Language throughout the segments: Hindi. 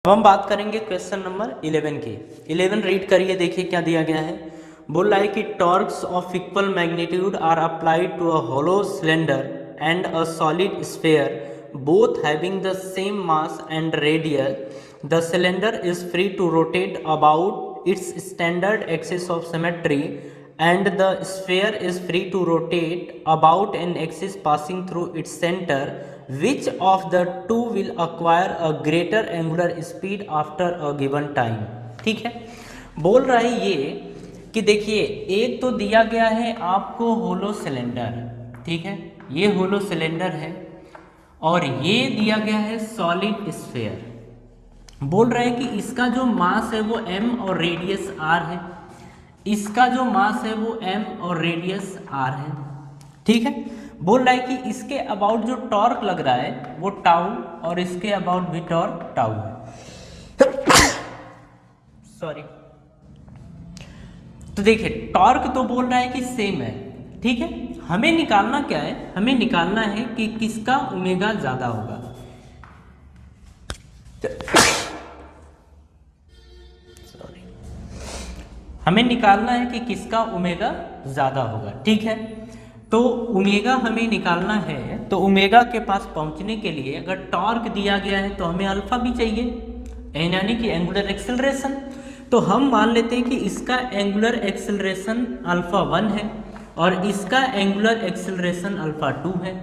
अब हम बात करेंगे क्वेश्चन नंबर 11 की। 11 रीड करिए, देखिए क्या दिया गया है। बोल रहा है कि torques of equal magnitude are applied to a hollow cylinder and a solid sphere both having the same mass and radius. The cylinder is free to rotate about its standard axis of symmetry and the sphere is free to rotate about an axis passing through its center. Which of the two will acquire a greater angular speed after a given time? ठीक है, बोल रहा है ये कि देखिए एक तो दिया गया है आपको होलो सिलेंडर, ठीक है, ये होलो सिलेंडर है और ये दिया गया है सॉलिड स्फीयर। बोल रहा है कि इसका जो मास है वो m और रेडियस r है, इसका जो मास है वो m और रेडियस r है, ठीक है। बोल रहा है कि इसके अबाउट जो टॉर्क लग रहा है वो टाउ और इसके अबाउट भी टॉर्क टाउ है। सॉरी, तो देखिए टॉर्क तो बोल रहा है कि सेम है, ठीक है। हमें निकालना क्या है, हमें निकालना है कि किसका ओमेगा ज्यादा होगा। हमें निकालना है कि किसका ओमेगा ज़्यादा होगा, ठीक है। तो ओमेगा हमें निकालना है, तो ओमेगा के पास पहुंचने के लिए अगर टॉर्क दिया गया है तो हमें अल्फा भी चाहिए, यानी कि एंगुलर एक्सेलरेशन। तो हम मान लेते हैं कि इसका एंगुलर एक्सेलरेशन अल्फा 1 है और इसका एंगुलर एक्सेलरेशन अल्फा 2 है,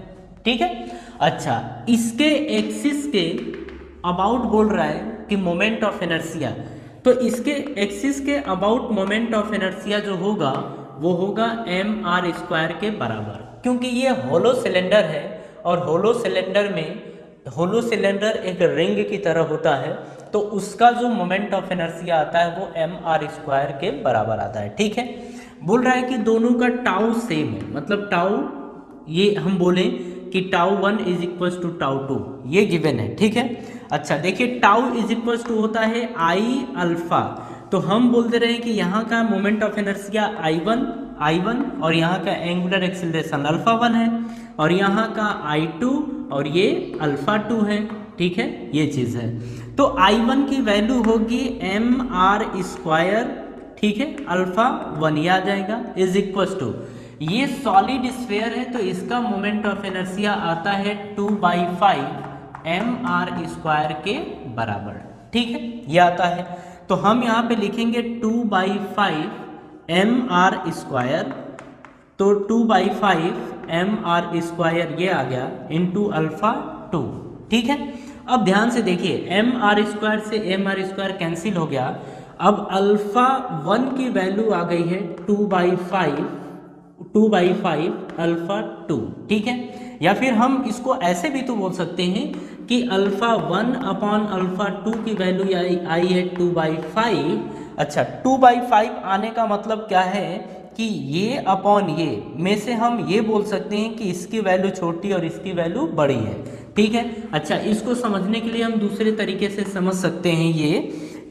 ठीक है। अच्छा, इसके एक्सिस के अबाउट बोल रहा है कि मोमेंट ऑफ इनर्शिया, तो इसके एक्सिस के अबाउट मोमेंट ऑफ इनर्शिया जो होगा वो होगा mr² के बराबर, क्योंकि ये होलो सिलेंडर है और होलो सिलेंडर एक रिंग की तरह होता है, तो उसका जो मोमेंट ऑफ इनर्शिया आता है वो mr² के बराबर आता है, ठीक है। बोल रहा है कि दोनों का टाउ सेम है, मतलब टाउ ये हम बोले कि tau 1 is equal to tau 2, ये गिवन है, ठीक है। अच्छा देखिए टाउ इज इक्वल टू होता है आई अल्फा, तो हम बोलते रहे कि यहाँ का मोमेंट ऑफ इनर्शिया I1 और यहाँ का एंगुलर एक्सेलरेशन अल्फा 1 है और यहाँ का I2 और ये अल्फा 2 है, ठीक है, ये चीज़ है। तो I1 की वैल्यू होगी mr², ठीक है, अल्फा 1 ये आ जाएगा, इज इक्वल टू ये सॉलिड स्फीयर है तो इसका मोमेंट ऑफ इनर्शिया आता है 2/5 mr² के बराबर, ठीक है, ये आता है। तो हम यहाँ पे लिखेंगे 2/5 mr², तो 2/5 mr² ये आ गया इंटू अल्फा 2, ठीक है। अब ध्यान से देखिए mr² से mr² कैंसिल हो गया, अब अल्फा 1 की वैल्यू आ गई है 2/5 अल्फा 2, ठीक है। या फिर हम इसको ऐसे भी तो बोल सकते हैं कि अल्फा 1 अपॉन अल्फा 2 की वैल्यू आई है 2/5। अच्छा 2/5 आने का मतलब क्या है कि ये अपॉन ये में से हम ये बोल सकते हैं कि इसकी वैल्यू छोटी और इसकी वैल्यू बड़ी है, ठीक है। अच्छा इसको समझने के लिए हम दूसरे तरीके से समझ सकते हैं ये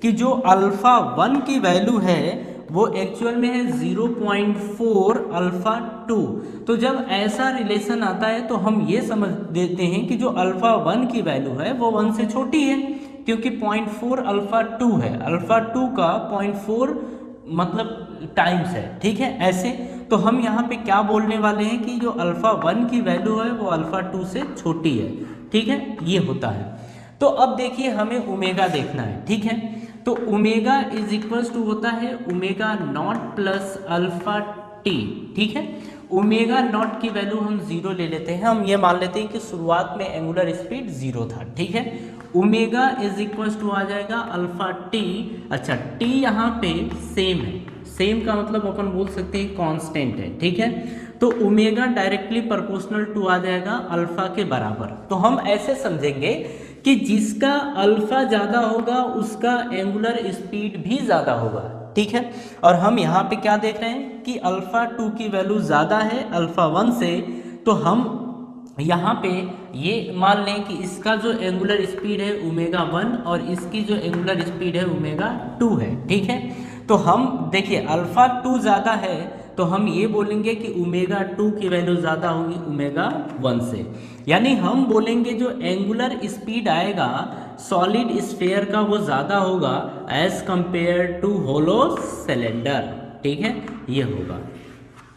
कि जो अल्फा 1 की वैल्यू है वो एक्चुअल में है 0.4 अल्फा 2। तो जब ऐसा रिलेशन आता है तो हम ये समझ देते हैं कि जो अल्फा 1 की वैल्यू है वो 1 से छोटी है, क्योंकि 0.4 अल्फा 2 है, अल्फा 2 का 0.4 मतलब टाइम्स है, ठीक है। ऐसे तो हम यहाँ पे क्या बोलने वाले हैं कि जो अल्फा 1 की वैल्यू है वो अल्फा 2 से छोटी है, ठीक है, ये होता है। तो अब देखिए हमें ओमेगा देखना है, ठीक है। तो ओमेगा इज इक्वल्स टू होता है omega naught plus alpha T, ठीक है। ओमेगा नॉट की वैल्यू हम 0 ले लेते हैं, हम ये मान लेते हैं कि शुरुआत में एंगुलर स्पीड 0 था, ठीक है। ओमेगा इज इक्वल्स टू आ जाएगा अल्फा टी। अच्छा टी यहाँ पे सेम है, सेम का मतलब अपन बोल सकते हैं कांस्टेंट है, ठीक है। तो ओमेगा डायरेक्टली प्रोपोर्शनल टू आ जाएगा अल्फा के बराबर। तो हम ऐसे समझेंगे कि जिसका अल्फा ज़्यादा होगा उसका एंगुलर स्पीड भी ज़्यादा होगा, ठीक है। और हम यहाँ पे क्या देख रहे हैं कि अल्फा 2 की वैल्यू ज़्यादा है अल्फा 1 से, तो हम यहाँ पे ये मान लें कि इसका जो एंगुलर स्पीड है ओमेगा 1 और इसकी जो एंगुलर स्पीड है ओमेगा 2 है, ठीक है। तो हम देखिए अल्फा 2 ज़्यादा है तो हम ये बोलेंगे कि ओमेगा 2 की वैल्यू ज़्यादा होगी ओमेगा 1 से। यानी हम बोलेंगे जो एंगुलर स्पीड आएगा सॉलिड स्फीयर का वो ज़्यादा होगा as compare to hollow cylinder. ठीक है, ये होगा।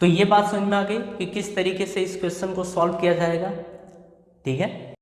तो ये बात समझ में आ गई कि किस तरीके से इस क्वेश्चन को सॉल्व किया जाएगा। ठीक है।